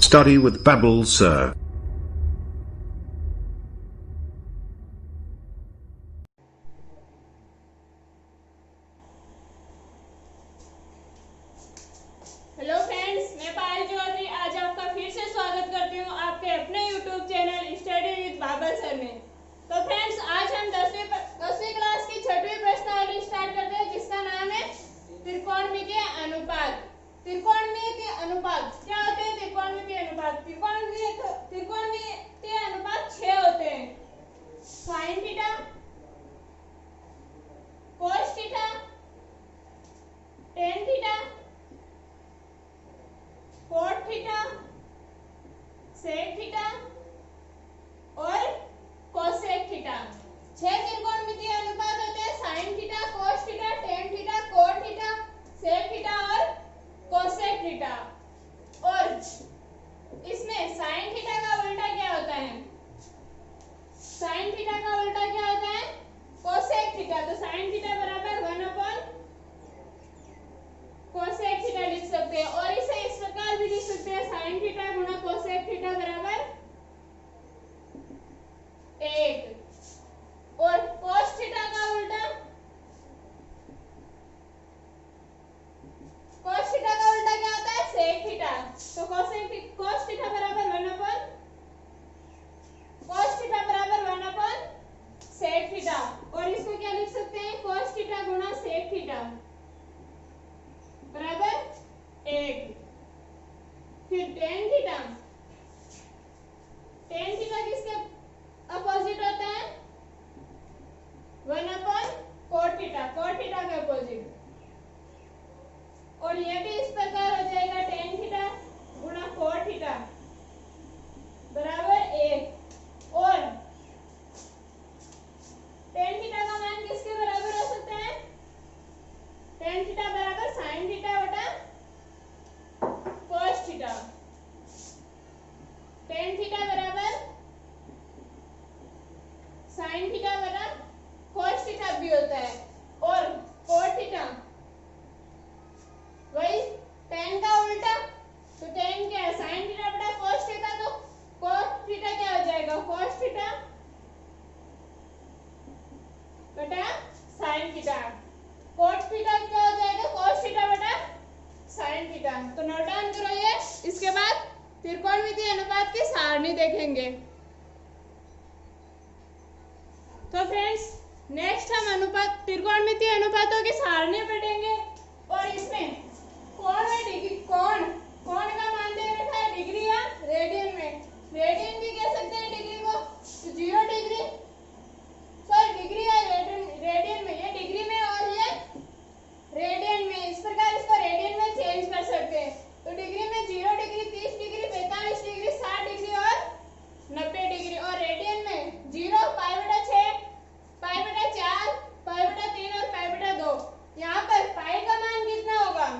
Study with Babble Sir. Hello friends, मैं पायल चौधरी आज आपका फिर से स्वागत करती हूँ आपके अपने YouTube channel study with Babal sir में। तो फ्रेंड्स, आज हम 10वीं क्लास की 6वीं प्रश्नावली स्टार्ट करते हैं जिसका नाम है त्रिकोणमितीय अनुपात। त्रिकोणमितीय अनुपात क्या होते हैं? त्रिकोणमितीय अनुपात त्रिकोणमितीय अनुपात 6 होते हैं। Sine theta, cos theta, tan theta, cot theta, sec theta और कोसेक थीटा। 6 त्रिकोणमितीय अनुपात होते हैं। Sine theta, cos theta, tan theta, cot theta, sec theta और कोसेक थीटा। और इसमें साइन थीटा का उल्टा क्या होता है? साइन थीटा का उल्टा क्या होता है? Cosec theta. तो साइन थीटा बराबर 1 कोसेक थीटा लिख सकते हैं। और इसे इस प्रकार भी लिख सकते हैं, साइन थीटा गुणा कोसेक थीटा बराबर 1। और कोस थीटा का उल्टा, कोस थीटा का उल्टा क्या होता है? Sec theta. तो कोस थीटा बराबर 1 कोस थीटा बराबर 1 सेक थीटा। और इसको क्या लिख सकते हैं? कोस थीटा गुणा सेक थीटा बराबर 1। फिर टेन थीटा, टेन थीटा किसके अपोजिट होता है? 1 कॉट थीटा, कॉट थीटा के अपोजिट। और ये भी इस प्रकार हो जाएगा, टेन थीटा गुणा कॉट थीटा बराबर 1। और टेन थीटा का मान किसके बराबर हो सकता है? टेन थीटा बराबर साइन थीटा बटा कोस थीटा। टेन थीटा बराबर साइन थीटा बटा कोस थीटा भी होता है। और कोट थीटा वही टेन का उल्टा। तो टेन क्या है? साइन थीटा बटा कोस थीटा। तो कोस थीटा क्या हो जाएगा? कोस थीटा बटा साइन थीटा। कोट थीटा क्या हो जाएगा? कोस थीटा बटा साइन थीटा। तो नोट डाउन करो ये। इसके बाद त्रिकोणमितीय अनुपात की सारणी देखेंगे। तो फ्रेंड्स, नेक्स्ट हम त्रिकोणमितीय अनुपातों की सारणी पढ़ेंगे। और इसमें कोण में डिग्री, कोण का मान दे रखा है डिग्री या रेडियन में। रेडियन भी कह सकते हैं डिग्री को। तो 0 डिग्री, सॉरी डिग्री या रेडियन में, ये डिग्री में और ये रेडियन में। इस प्रकार इसको रेडियन में चेंज कर सकते हैं। तो डिग्री में 0 डिग्री, 30 डिग्री, 45 डिग्री, 60 डिग्री और 90 डिग्री। और रेडियन में 0, π/6, π/4, π/3 और π/2। यहाँ पर पाई का मान कितना होगा?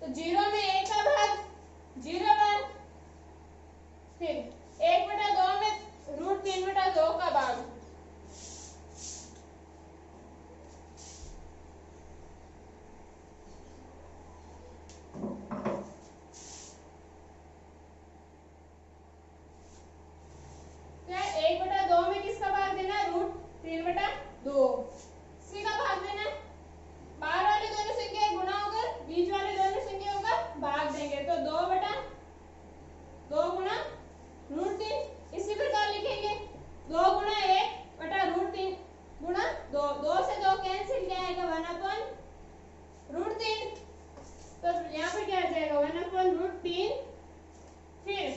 तो 0 में 1 का भाग 0 बार, फिर 1/2 में √3/2 का भाग, क्या 1/2 में किसका भाग देना है? √3/2, सी का भाग देना है। बाहर वाली दोनों संख्या गुणा होकर बीच वाली दोनों संख्याओं का भाग देंगे, तो 2/2 गुणा √3। इसी प्रकार लिखेंगे 2 गुणा 1/√3 गुणा 2, 2 से 2 कैंसिल, क्या आएगा? 1/√3। तो यहाँ पर क्या आ जाएगा? 1/√3। फिर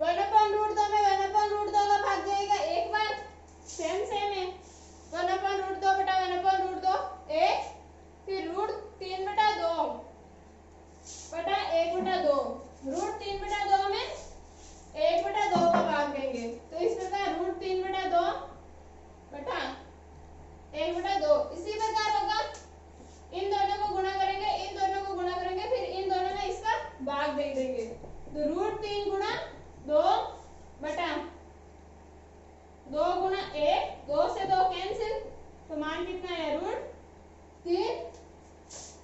1/√2 में 1/√2 का भाग जाएगा एक बार, सेम है। 1/√2 बटा 1/√2 1, फिर √3/2 बटा 1/2, √3/2 में 1/2 का भाग देंगे, तो इस प्रकार √3/2 बटा 1/2। इसी प्रकार होगा, इन दोनों को गुणा करेंगे, इन दोनों को गुणा करेंगे, फिर इन दोनों में इसका भाग दे देंगे, तो √3 गुणा 2 बटा 2 गुणा 1, 2 से 2 कैंसिल, तो मान कितना है? √3।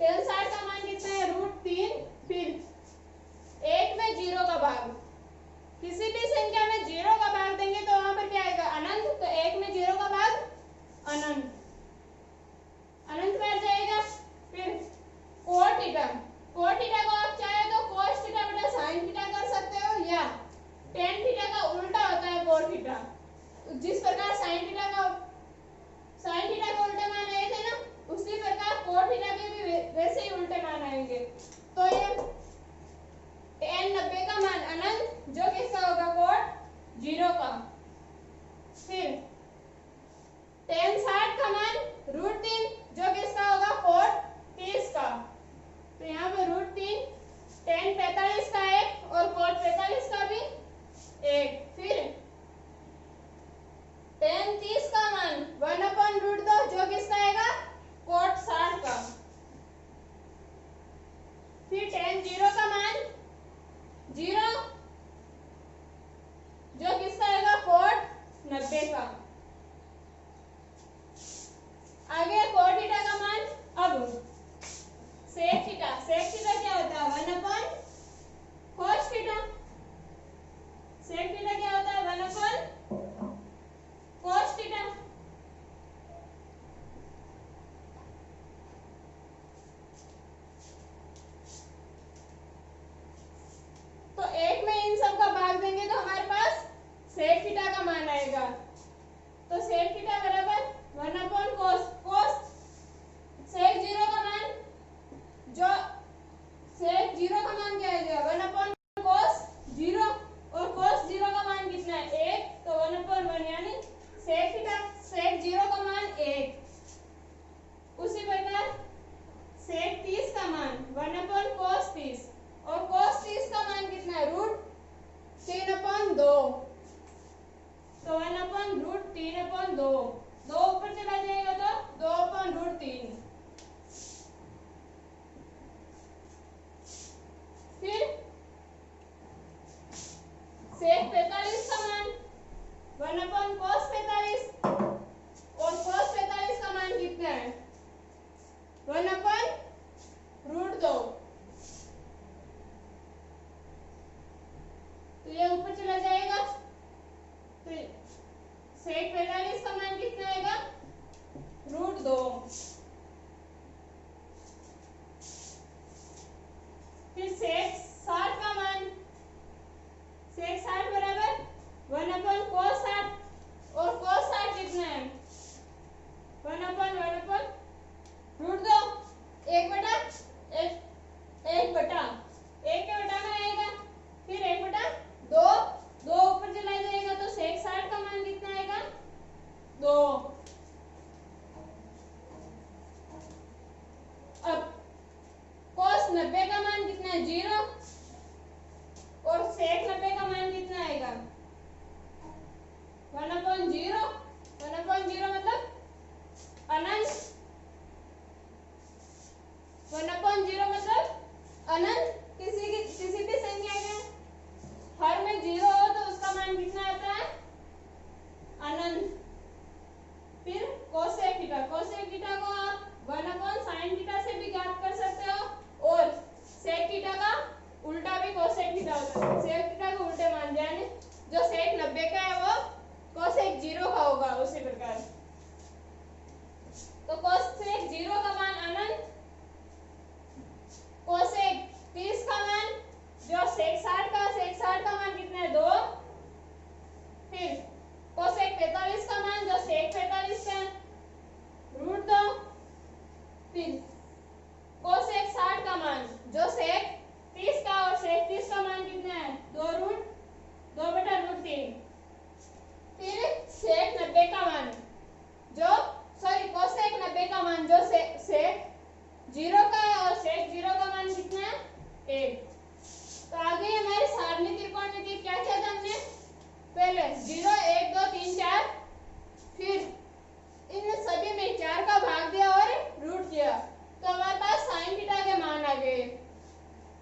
60 का मान कितना है? √3। फिर 1 में 0 का भाग, किसी भी संख्या में 0 का भाग देंगे तो वहां पर क्या आएगा? अनंत। तो 1 में 0 का भाग अनंत, अनंत बैठ जाएगा। फिर cot थीटा, cot थीटा को आप चाहे तो cos थीटा बटा sin थीटा कर सकते हो, या tan थीटा का उल्टा होता है cot थीटा, जिस प्रकार sin थीटा के उल्टे मान आए थे ना, उसी प्रकार cot थीटा के भी वैसे ही उल्टे मान आएंगे। तो ये tan 90 का मान अनंत, जो किसका होगा? cot 0 का। फिर tan 60 का मान √3, जो किसका होगा? cot 30 का। तो यहाँ पे √3, tan 45 का 1 और cot 45 का भी 1। फिर tan 30 का मान 1/√2, जो किसका आएगा? cot 60 का। फिर tan 0 का मान 0, जो किसका आएगा? cot 90 का। आगे cot थीटा का मान, अब sec थीटा, sec थीटा क्या होता है? 1/cos theta. sec थीटा क्या होता है? 1/cos theta. तो 1 में इन सब का भाग देंगे तो हमारे पास sec थीटा का मान आएगा, तो sec थीटा बराबर 1/cos, cos sec 0 का मान, जो sec 0 का मान क्या आएगा? 1/cos 0, और cos 0 का मान कितना है? 1, तो 1/1, यानी sec थीटा sec 0 का मान 1। उसी प्रकार sec 30 का मान 1/cos 30, और cos 30 का मान कितना है? √3/2, तो 1/√3/2, 2 ऊपर चला जाएगा तो 2/√3। फिर sec 45 का मान 1/cos 45, और cos 45 का मान कितना है? 1/√2, तो ये ऊपर चला जाएगा, तो sec 45 का मान कितना आएगा? √2। फिर sec 60 का मान, sec 60 बराबर 1/cos 60, और cos 60 कितना है? 1/√2, 1 के बटा में आएगा, फिर 1/2, 2 ऊपर चला जाएगा, तो sec 60 का मान कितना आएगा? 2। अब cos 90 का मान कितना है? 0, और sec 90 का मान कितना आएगा? 1/0, 1/0 मतलब अनंत। 1/0 मतलब अनंत, किसी भी संख्या के हर में 0 हो तो उसका मान कितना आता है? अनंत। फिर कोसेक थीटा, कोसेक थीटा को आप 1/sin थीटा से भी ज्ञात कर सकते हो और सेक थीटा का उल्टा भी कोसेक थीटा होता है। सेक थीटा को उल्टे मान दिया, यानी जो सेक 90 का है वो कोसेक 0 का होगा। उसी प्रकार तो कोसेक 0 का मान अनंत, कोसेक 30 का मान जो सेक 60 का मान कितना है? 2। फिर कोसेक 45 का मान जो सेक 45 का है √2। फिर कोसेक 60 का मान जो सेक 30 का और सेक 30 का मान कितना है? 2√3। फिर सेक 90 का मान जो कोसेक 90 का मान जो सेक 0 का है और सेक 0 का मान कितना है? 1। तो आगे हमारी सारणी त्रिकोणमिति क्या किया था हमने? पहले 0 1 2 3 4, फिर इन सभी में 4 का भाग दिया और रूट किया, तो हमारे पास साइन थीटा के मान आ गए।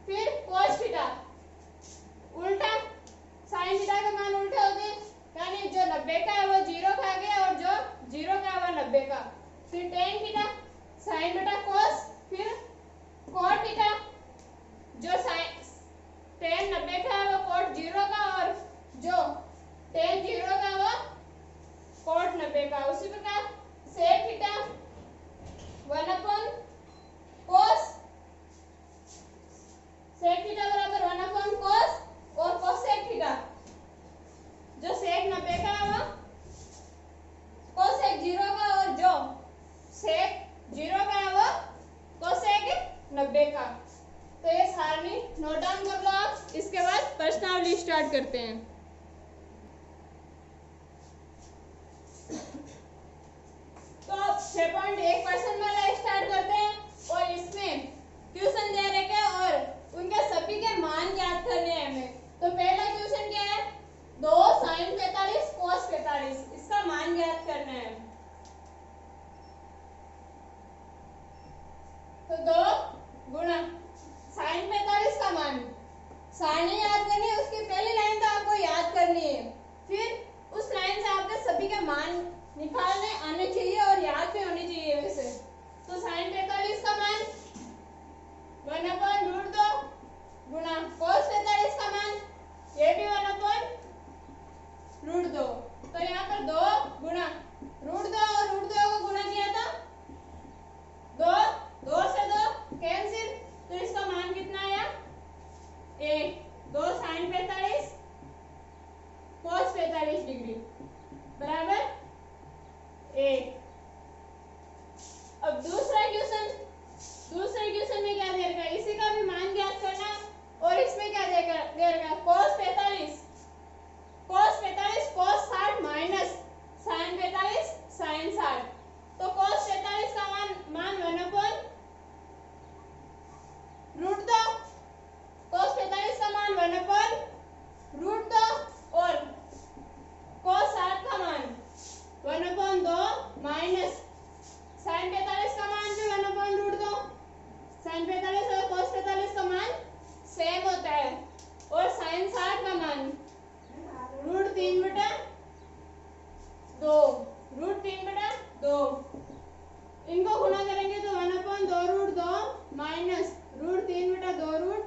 फिर कोस थीटा उल्टा, साइन थीटा के मान उल्टे हो गए, यानी जो 90 का है वो 0 का आ गया और जो 0 का है वो 90 का। फिर टेन थीटा साइन बटा कोस, फिर कॉट थीटा जो साइन टेन 90 का है वो कॉट 0 का और जो टेन 0 का वो कॉट 90 का। उसी प्रकार sec theta 1/cos, sec theta बराबर 1/cos और कोसेक थीटा जो सेक 90 का है वो कोसेक 0 का और जो सेक 0 का है वो कोसेक 90 का। तो ये सारणी नोट डाउन कर लो आप। इसके बाद प्रश्नावली स्टार्ट करते हैं। तो 6.1 क्वेश्चन वाला स्टार्ट करते हैं और इसमें क्वेश्चन दे रखे हैं और उनके सभी के मान ज्ञात करने हैं हमें। तो पहला क्वेश्चन क्या है? 2 sin 45 cos 45, इसका मान ज्ञात करना है। तो 2 गुणा sin 45 का मान, सारणी याद करनी है, उसकी पहली लाइन तो आपको याद करनी है, फिर उस लाइन से आपके सभी के मान निकालने आने चाहिए और याद भी होनी चाहिए वैसे। तो sin 45 का मान 1/√2 गुणा cos 45 का मान ये भी 1/√2। तो यहाँ पर 2 गुणा √2 और √2 को गुणा किया था, 2 से 2 कैंसिल, तो इसका मान कितना आया? 1। 2 sin 45 cos 45 डिग्री बराबर 1। अब दूसरा क्वेश्चन में क्या दे रखा है? इसी का भी मान ज्ञात करना और इसमें क्या दे रखा है? cos 45 cos 60 minus sin 45 sin 60। तो cos 45 का मान 1/√2, cos 45 का मान 1/√2 और cos 60 का मान 1/2 माइनस sin 45 का मान भी 1/√2। sin 45 और cos 45 का मान सेम होता है और sin 60 का मान √3/2 इनको गुणा करेंगे तो 1/2√2 माइनस √3/2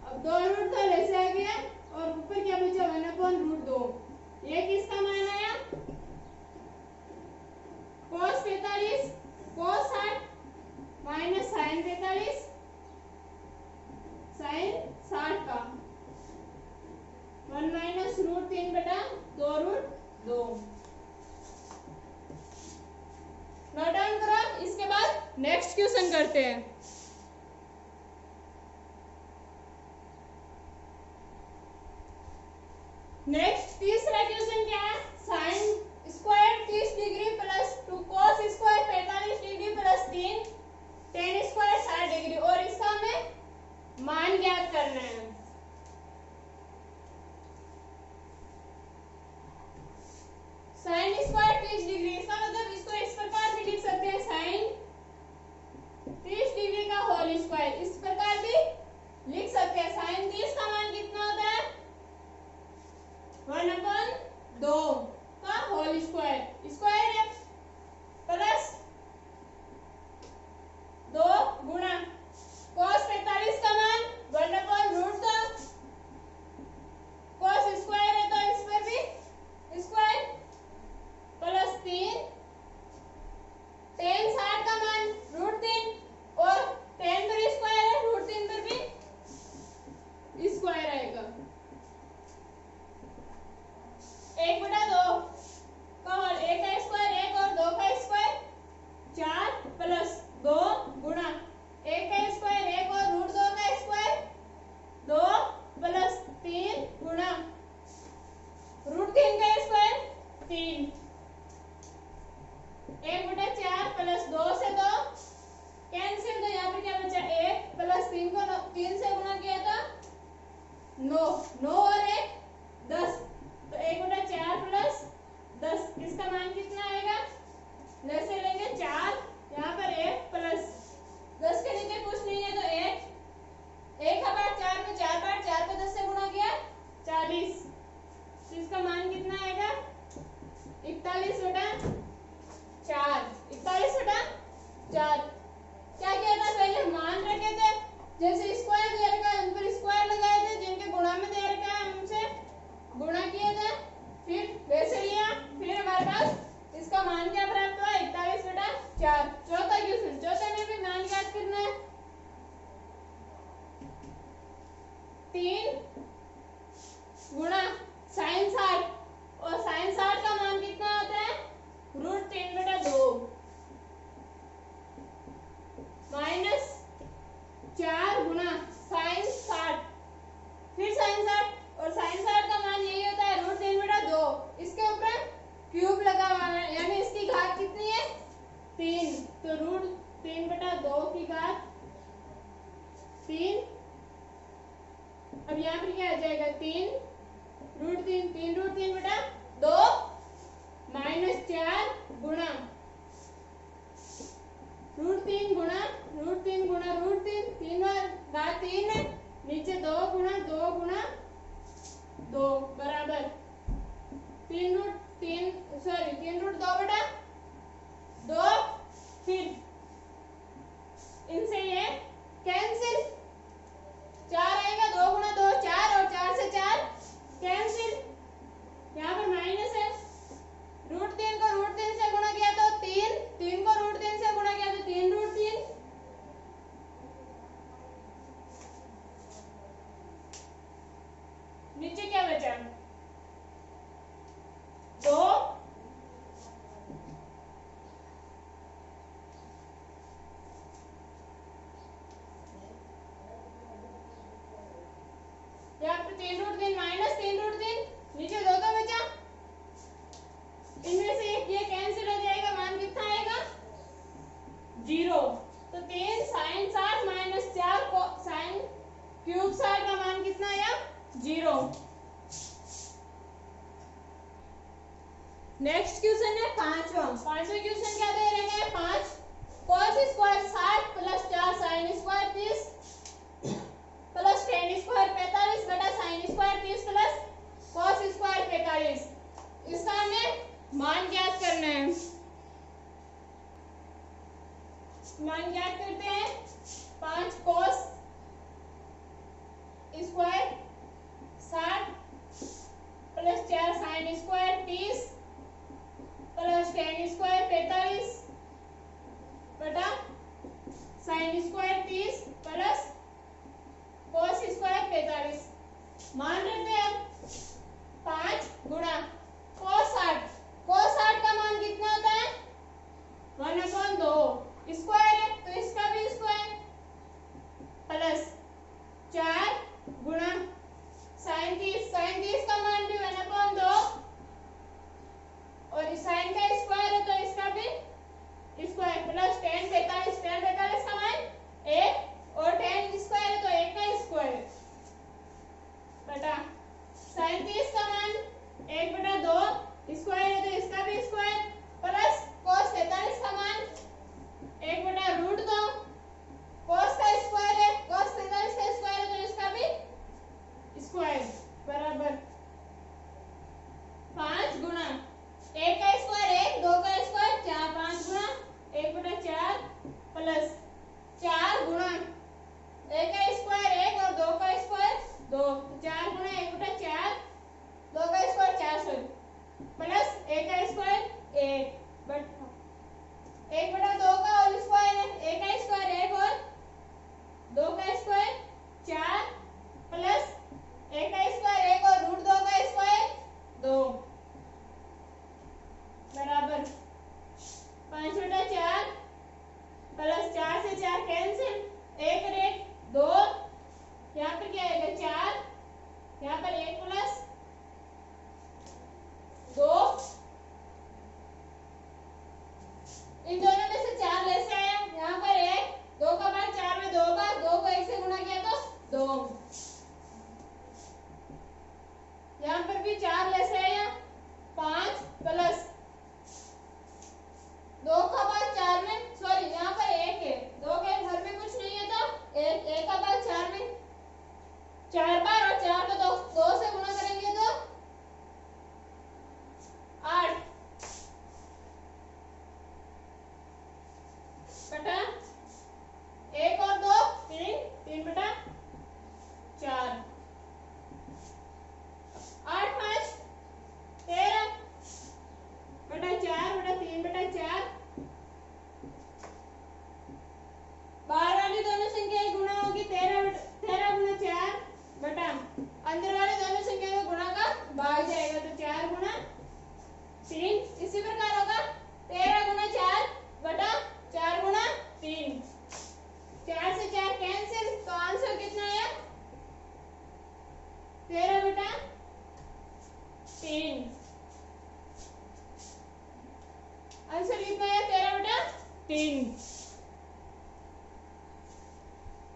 अब 2√2 ऐसे आ गया और ऊपर क्या बचा? 1/√2। ये किसका मान आया? cos 45 cos 60 minus sin 45 sin 60 का 1 माइनस √3/2√2। नोट डाउन करो। इसके बाद नेक्स्ट क्वेश्चन करते हैं। नेक्स्ट तीसरा क्वेश्चन क्या है? sin square 30 degree plus 2 cos square 45 degree plus 3 tan square 60 degree और इसका हमें मान ज्ञात करना है। sin स्क्वायर 30 डिग्री, इसका मतलब इसको इस प्रकार भी लिख सकते हैं 4। चौथा क्वेश्चन, चौथे में भी मान ज्ञात करना है। 3 गुणा साइन 60, और साइन 60 का मान कितना आता है? √3/2 माइनस 4 गुणा साइन 60, फिर साइन 60, और साइन 60 का मान यही होता है √3/2। इसके ऊपर क्यूब लगा हुआ है, यानी इसकी घात कितनी है? 3, तो √3/2 की घात 3। अब यहाँ पर क्या आ जाएगा? 3√3/2 माइनस 4 गुणा √3 गुणा √3 गुणा √3, 3 बार घात 3 है, नीचे 2 गुणा 2 गुणा 2 बराबर 3√2/2। फिर इनसे ये कैंसिल, 4 आएगा, 2 गुणा 2 4, और 4 से 4 कैंसिल। यहाँ पर माइनस है, √3 को √3 से गुणा किया तो 3, 3 को √3 से गुणा किया तो 3√3। नीचे क्या बचा? 2, यहाँ पर 3√3 माइनस 3√3, नीचे 2 तो बचा, इनमें से एक ये कैंसिल हो जाएगा, मान कितना आएगा? 0। तो 3 साइन 60 माइनस 4 को साइन क्यूब 60 का मान कितना आया? 0। नेक्स्ट क्वेश्चन है पांचवा क्वेश्चन क्या दे रहे हैं? 5 cos square 60 plus 4 sine square 30 plus tan square 45 बटा sine square 30 plus cos square 45। इसका हमें मान ज्ञात करना है। मान ज्ञात करते हैं। 5 cos square 60 plus 4 sine square 30 plus tan square 45 बटा sine square 30 plus cos square 45। मान लेते हैं 5 गुणा cos 60 का मान कितना होता है? 1/2 स्क्वायर है, तो इसका भी स्क्वायर प्लस 4 गुणा साइन 30 का मान भी 1/2, और साइन का स्क्वायर है तो इसका भी स्क्वायर प्लस tan 45 का मान 1, और tan स्क्वायर है तो 1 का स्क्वायर बटा साइन 30 का मान 1/2 स्क्वायर है तो इसका भी स्क्वायर प्लस cos 45 का मान 1/√2, cos का स्क्वायर है, cos 45 का स्क्वायर है तो इसका भी स्क्वायर बराबर 5 गुणा 1 का स्क्वायर 1, 2 का स्क्वायर 4, 5 गुणा 1/4 प्लस 4 गुणा 1 का स्क्वायर 1 और 2 का स्क्वायर 2, 4 गुणा 1/4, 2 का स्क्वायर 4 सॉरी प्लस 1 का स्क्वायर 1 बट 1/2 का होल स्क्वायर है, 1 का स्क्वायर 1 और 2 का स्क्वायर 4 प्लस 1 का स्क्वायर 1 और √2 का स्क्वायर 2 बराबर 5/4 प्लस 4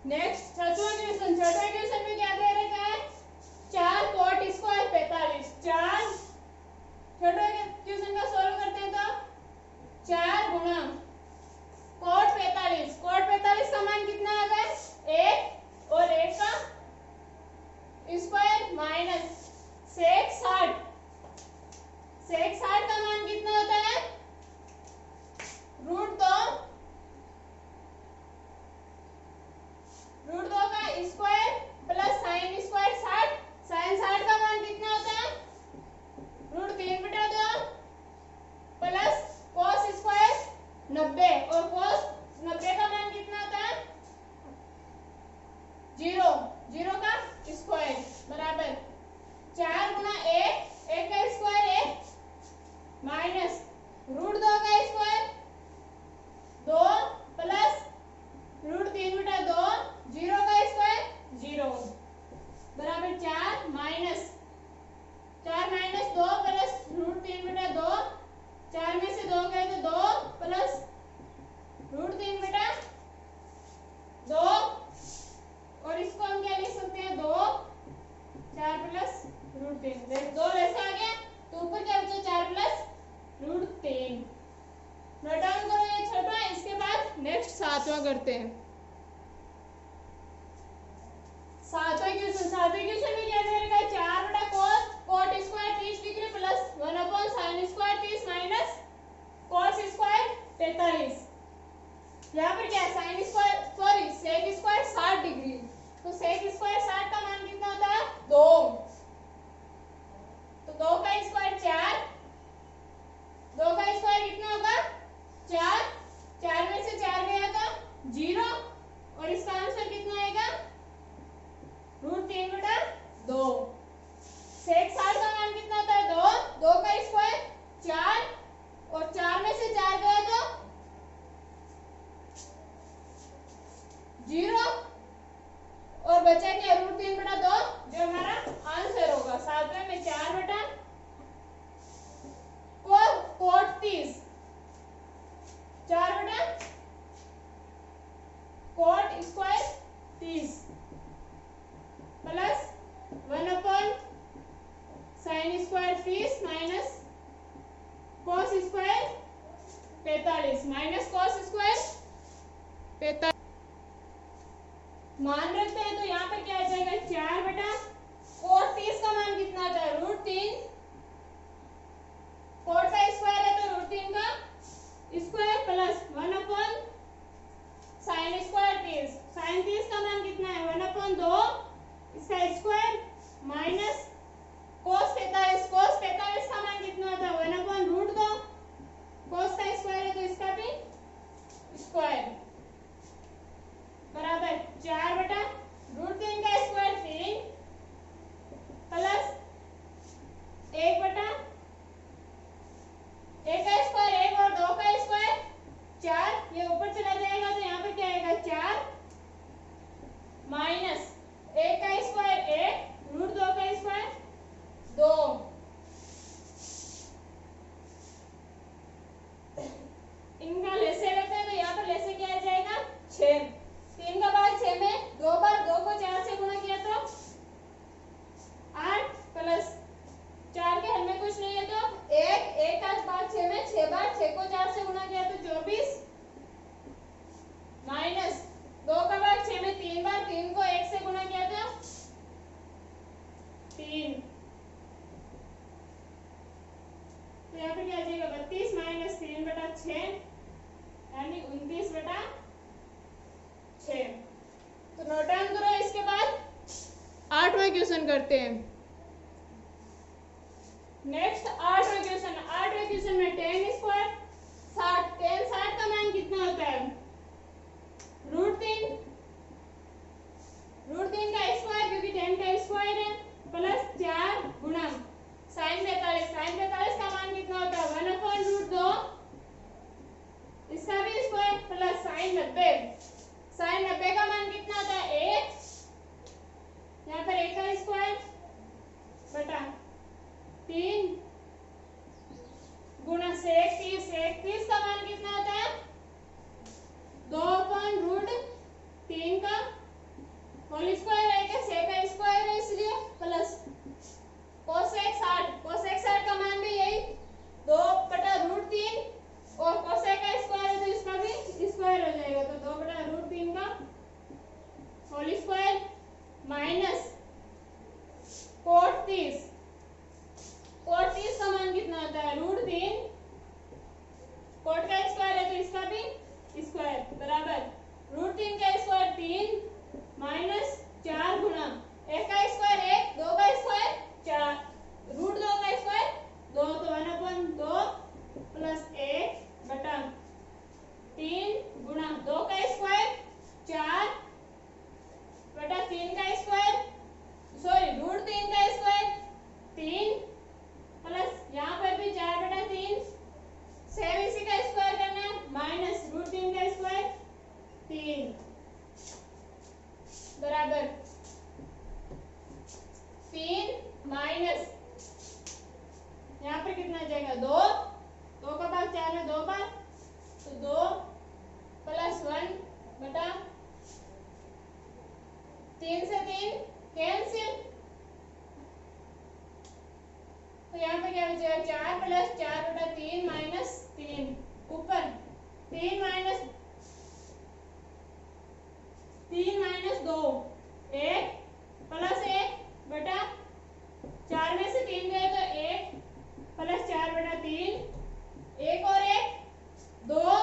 नेक्स्ट छठवां क्वेश्चन में क्या दे रखा है? 4 कोट स्क्वायर 45। 4 छठवां क्वेश्चन का सॉल्व करते हैं तो 4 गुना कोट 45। कोट 45 का मान कितना आ गया? 1 और 1 का स्क्वायर माइनस सेक 60। सेक 60 का मान कितना होता है? रूट 2 का square plus sine square 60। Sine 60 का मान कितना होता है? Root 3/2 plus cos square 90। और कॉस 90 का मान कितना होता है? 0। 0 का स्क्वायर बराबर 4 गुना 1 का स्क्वायर 1 माइनस रूट 2 का स्क्वायर 2 प्लस रूट 3/2 0 का स्क्वायर 0 बराबर 4 माइनस 2 प्लस रूट 3/2। 4 में से 2 गए तो 2 प्लस रूट 3/2 और इसको हम क्या लिख सकते हैं? 2 4 प्लस रूट 3। 2 ऐसे आ गया तो ऊपर क्या बचा? 4 प्लस रूट 3। नोट डाउन करो ये छोटा। इसके बाद नेक्स्ट 7वां करते हैं। 7वां क्वेश्चन में क्या दे रखा है? 4/cos cot square 30 degree plus 1/sin square 30 minus cos square 45। यहाँ पर क्या है? Sine square sorry sec square 60 degree. तो सेक स्क्वायर 60 का मान कितना होता है? 2। तो 2 का स्क्वायर 4। 2 का स्क्वायर कितना होगा? 4। 4 में से 4 गया तो 0 और इसका आंसर कितना आएगा? रूट 3/2। सेक 60 का मान कितना होता है? 2। 2 का स्क्वायर 4 और 4 में से 4 गया तो 0 और बचा क्या? रूट 3/2 जो हमारा आंसर होगा। 7वें में 4 cot 30 4 cot square 30 plus 1/sin square 30 minus cos square 45 minus cos square 45 मान रखते हैं तो यहाँ पर क्या आ जाएगा? 4/कोट 30 का मान कितना आता है? रूट 3। कोट का स्क्वायर है तो रूट 3 का square plus 1/sin square 30। Sign 30 का मान कितना है? 1/2 इसका स्क्वायर माइनस cos 45। cos 45 का मान कितना होता है? 1/√2। cos का स्क्वायर है तो इसका भी स्क्वायर बराबर 4/√3 का स्क्वायर 3 प्लस 1 का स्क्वायर 1 और 2 का स्क्वायर 4। ये ऊपर चला जाएगा तो यहाँ पे क्या आएगा? 4 माइनस 1 का स्क्वायर 1 रूट 2 का स्क्वायर 2। इनका लेसे लेते हैं तो यहाँ पर लेसे क्या आ जाएगा? 6। 3 का भाग 6 में 2 बार 2 को 4 से गुणा किया तो 8 प्लस 4 के हल में कुछ नहीं है तो 1 का भाग 6 में 6 बार 6 को 4 से गुणा किया तो 24 माइनस 2 का भाग 6 में 3 बार 3 को 1 से गुणा किया तो 3। तो यहाँ पे क्या आ जाएगा? 32 माइनस 3/6 यानी 29/6। तो नोट डाउन करो। इसके बाद 8वां क्वेश्चन करते हैं। नेक्स्ट 8वां क्वेश्चन में tan स्क्वायर 60। tan 60 का मान कितना होता है? रूट 3 का स्क्वायर क्योंकि tan का स्क्वायर है प्लस 4 गुणा साइन 45। साइन 45 का मान कितना होता है? 1/√2 इसका भी स्क्वायर प्लस साइन 90। साइन 90 का मान कितना होता है? 1। यहाँ पर 1 का square whole square minus cot 30। Cot 30 का मान कितना होता है? √3। कोट का स्क्वायर है तो इसका भी स्क्वायर बराबर √3 का स्क्वायर 3 माइनस 4 गुना 1 का स्क्वायर 1, 2 का स्क्वायर 4, √2 का स्क्वायर 2, तो 1/2 प्लस 1 बटा 3 गुना 2 का स्क्वायर 4 बटा 3 का स्क्वायर, सॉरी √3 का स्क्वायर 3 प्लस यहाँ पर भी 4 बटा 3, सेम इसी का स्क्वायर करना है माइनस √3 का स्क्वायर 3 बराबर 3 माइनस यहाँ पर कितना जाएगा 2, 2 का भाग 4 है 2 बार, तो 2 प्लस 1 बटा 3 से 3 कैंसिल, तो यहाँ पे क्या बचेगा 4 प्लस 4 बटा 3 माइनस 3 ऊपर 3 माइनस 2 1 प्लस 1 बटा 4 में से 3 गए तो 1 प्लस 4 बटा 3 1 और 1 2